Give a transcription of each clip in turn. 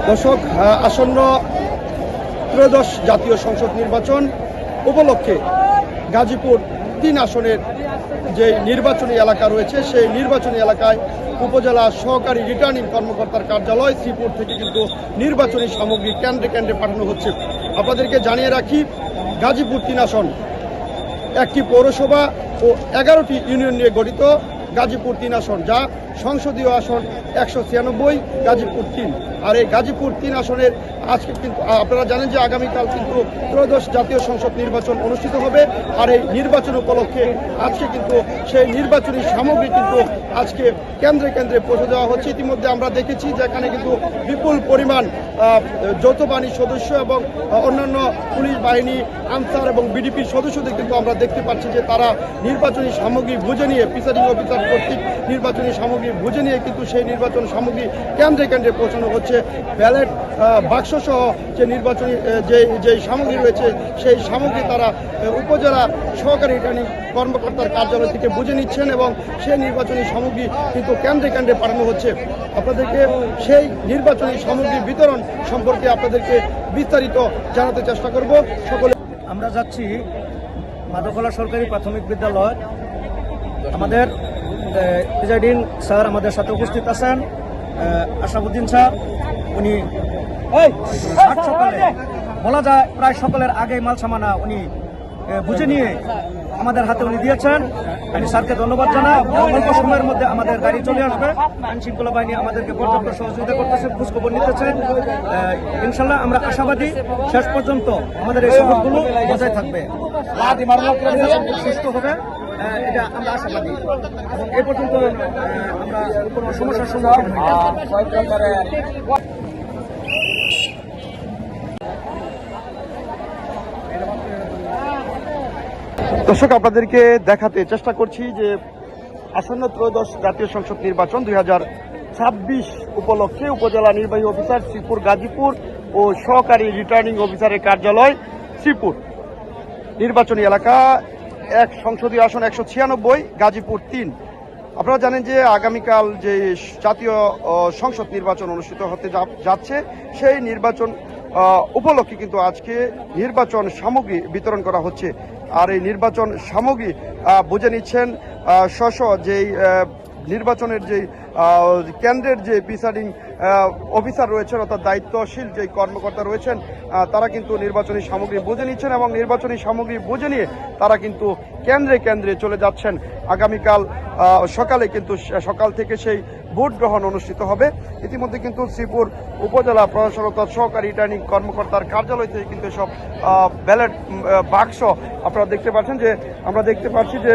দর্শক, আসন্ন ত্রয়োদশ জাতীয় সংসদ নির্বাচন উপলক্ষে গাজীপুর ৩ আসনের যে নির্বাচনী এলাকা রয়েছে সেই নির্বাচনী এলাকায় উপজেলা সহকারী রিটার্নিং কর্মকর্তার কার্যালয় শ্রীপুর থেকে কিন্তু নির্বাচনী সামগ্রী কেন্দ্রে কেন্দ্রে পাঠানো হচ্ছে। আপনাদেরকে জানিয়ে রাখি, গাজীপুর ৩ আসন একটি পৌরসভা ও ১১টি ইউনিয়ন নিয়ে গঠিত গাজীপুর ৩ আসন, যা সংসদীয় আসন ১৯৬ গাজীপুর ৩। আর এই গাজীপুর ৩ আসনের আজকে কিন্তু আপনারা জানেন যে আগামীকাল কিন্তু ত্রয়োদশ জাতীয় সংসদ নির্বাচন অনুষ্ঠিত হবে। আর এই নির্বাচন উপলক্ষে আজকে কিন্তু সেই নির্বাচনী সামগ্রী কিন্তু আজকে কেন্দ্রে কেন্দ্রে পৌঁছে দেওয়া হচ্ছে। ইতিমধ্যে আমরা দেখেছি যে এখানে কিন্তু বিপুল পরিমাণ যৌথ বাহিনীর সদস্য এবং অন্যান্য পুলিশ বাহিনী, আনসার এবং বিডিপির সদস্যদের কিন্তু আমরা দেখতে পাচ্ছি যে তারা নির্বাচনী সামগ্রী বুঝে নিয়ে, প্রিসাইডিং অফিসার কর্তৃক নির্বাচনী সামগ্রী বুঝে নিয়ে কিন্তু সেই নির্বাচন সামগ্রী কেন্দ্রে কেন্দ্রে পৌঁছানো হচ্ছে। ব্যালট বাক্সসহ যে নির্বাচনী যে সামগ্রী রয়েছে সেই সামগ্রী তারা উপজেলা সহকারী রিটার্নিং কর্মকর্তার কার্যালয় থেকে বুঝে নিচ্ছেন এবং সেই নির্বাচনী সামগ্রী কিন্তু কেন্দ্রে কেন্দ্রে পাঠানো হচ্ছে। আপনাদেরকে সেই নির্বাচনী সামগ্রী বিতরণ সম্পর্কে আপনাদেরকে বিস্তারিত জানাতে চেষ্টা করব। সকলে আমরা যাচ্ছি মাদকলা সরকারি প্রাথমিক বিদ্যালয়। আমাদের প্রিজাইডিং স্যার আমাদের সাথে উপস্থিত আছেন, আশাফুদ্দিন স্যার। উনি সকালে বলা যায় প্রায় সকলের আগে মাল সামানা উনি বুঝে নিয়ে আমাদের হাতে উনি দিয়েছেন। আমি স্যারকে ধন্যবাদ জানাই। অল্প সময়ের মধ্যে আমাদের গাড়ি চলে আসবে। আইন শৃঙ্খলা বাহিনী আমাদেরকে পর্যাপ্ত সহযোগিতা করতেছে, খোঁজখবর নিতেছেন। ইনশাল্লাহ আমরা আশাবাদী শেষ পর্যন্ত আমাদের এই সফরগুলো বজায় থাকবে, সুস্থ হবে, এটা আমরা আশাবাদী। এবং এ পর্যন্ত আমরা কোনো সমস্যার সম্মুখীন হই। দর্শক, আপনাদেরকে দেখাতে চেষ্টা করছি যে আসন্ন ত্রয়োদশ জাতীয় সংসদ নির্বাচন 2026 উপলক্ষে উপজেলা নির্বাহী অফিসার শ্রীপুর গাজীপুর ও সহকারী রিটার্নিং অফিসারের কার্যালয় শ্রীপুর নির্বাচনী এলাকা এক সংসদীয় আসন 196 গাজীপুর 3। আপনারা জানেন যে আগামীকাল যে জাতীয় সংসদ নির্বাচন অনুষ্ঠিত হতে যাচ্ছে সেই নির্বাচন উপলক্ষে কিন্তু আজকে নির্বাচন সামগ্রী বিতরণ করা হচ্ছে। আর এই নির্বাচন সামগ্রী বুঝে নিচ্ছেন যেই নির্বাচনের যেই কেন্দ্রের যে প্রিসাইডিং অফিসার রয়েছেন অর্থাৎ দায়িত্বশীল যে কর্মকর্তা রয়েছেন তারা কিন্তু নির্বাচনী সামগ্রী বুঝে নিচ্ছেন এবং নির্বাচনী সামগ্রী বুঝে নিয়ে তারা কিন্তু কেন্দ্রে কেন্দ্রে চলে যাচ্ছেন। আগামীকাল সকালে কিন্তু সকাল থেকে সেই ভোট গ্রহণ অনুষ্ঠিত হবে। ইতিমধ্যে কিন্তু শ্রীপুর উপজেলা প্রশাসন অর্থাৎ সহকারী রিটার্নিং কর্মকর্তার কার্যালয় থেকে কিন্তু সব ব্যালট বাক্স আপনারা দেখতে পাচ্ছেন যে আমরা দেখতে পাচ্ছি যে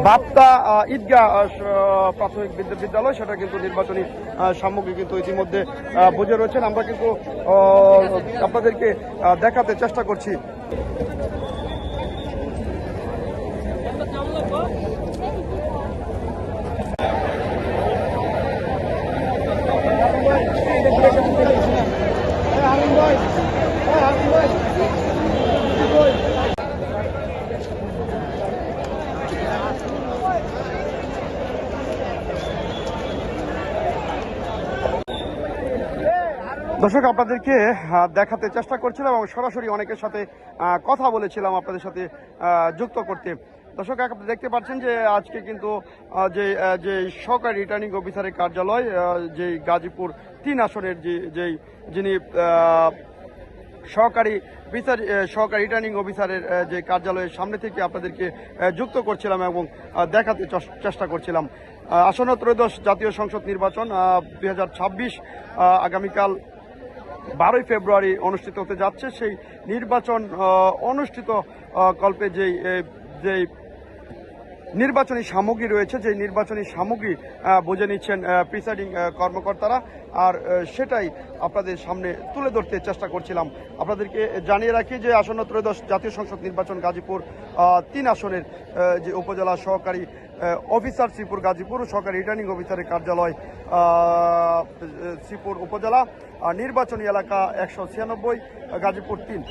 বাপ্তা ঈদগাহ প্রাথমিক বিদ্যালয় সেটা কিন্তু নির্বাচনী সামগ্রী কিন্তু ইতিমধ্যে বুঝে রয়েছেন। আমরা কিন্তু আপনাদেরকে দেখাতে চেষ্টা করছি। দর্শক, আপনাদেরকে দেখাতে চেষ্টা করছিলাম এবং সরাসরি অনেকের সাথে কথা বলেছিলাম আপনাদের সাথে যুক্ত করতে। দর্শক, আপনি দেখতে পাচ্ছেন যে আজকে কিন্তু যে সহকারী রিটার্নিং অফিসারের কার্যালয় যে গাজীপুর 3 আসনের যিনি সহকারী রিটার্নিং অফিসারের যে কার্যালয়ের সামনে থেকে আপনাদেরকে যুক্ত করছিলাম এবং দেখাতে চেষ্টা করছিলাম। আসন্ন ত্রয়োদশ জাতীয় সংসদ নির্বাচন 2026 আগামীকাল 12 ফেব্রুয়ারি অনুষ্ঠিত হতে যাচ্ছে। সেই নির্বাচন অনুষ্ঠিত কল্পে যেই নির্বাচনী সামগ্রী রয়েছে, যে নির্বাচনী সামগ্রী বুঝে নিচ্ছেন প্রিসাইডিং কর্মকর্তারা, আর সেটাই আপনাদের সামনে তুলে ধরতে চেষ্টা করছিলাম। আপনাদেরকে জানিয়ে রাখি যে আসন্ন ত্রয়োদশ জাতীয় সংসদ নির্বাচন গাজীপুর 3 আসনের যে উপজেলা সহকারী অফিসার শ্রীপুর গাজীপুর সহকারী রিটার্নিং অফিসারের কার্যালয় শ্রীপুর উপজেলা নির্বাচনী এলাকা 196 গাজীপুর 3।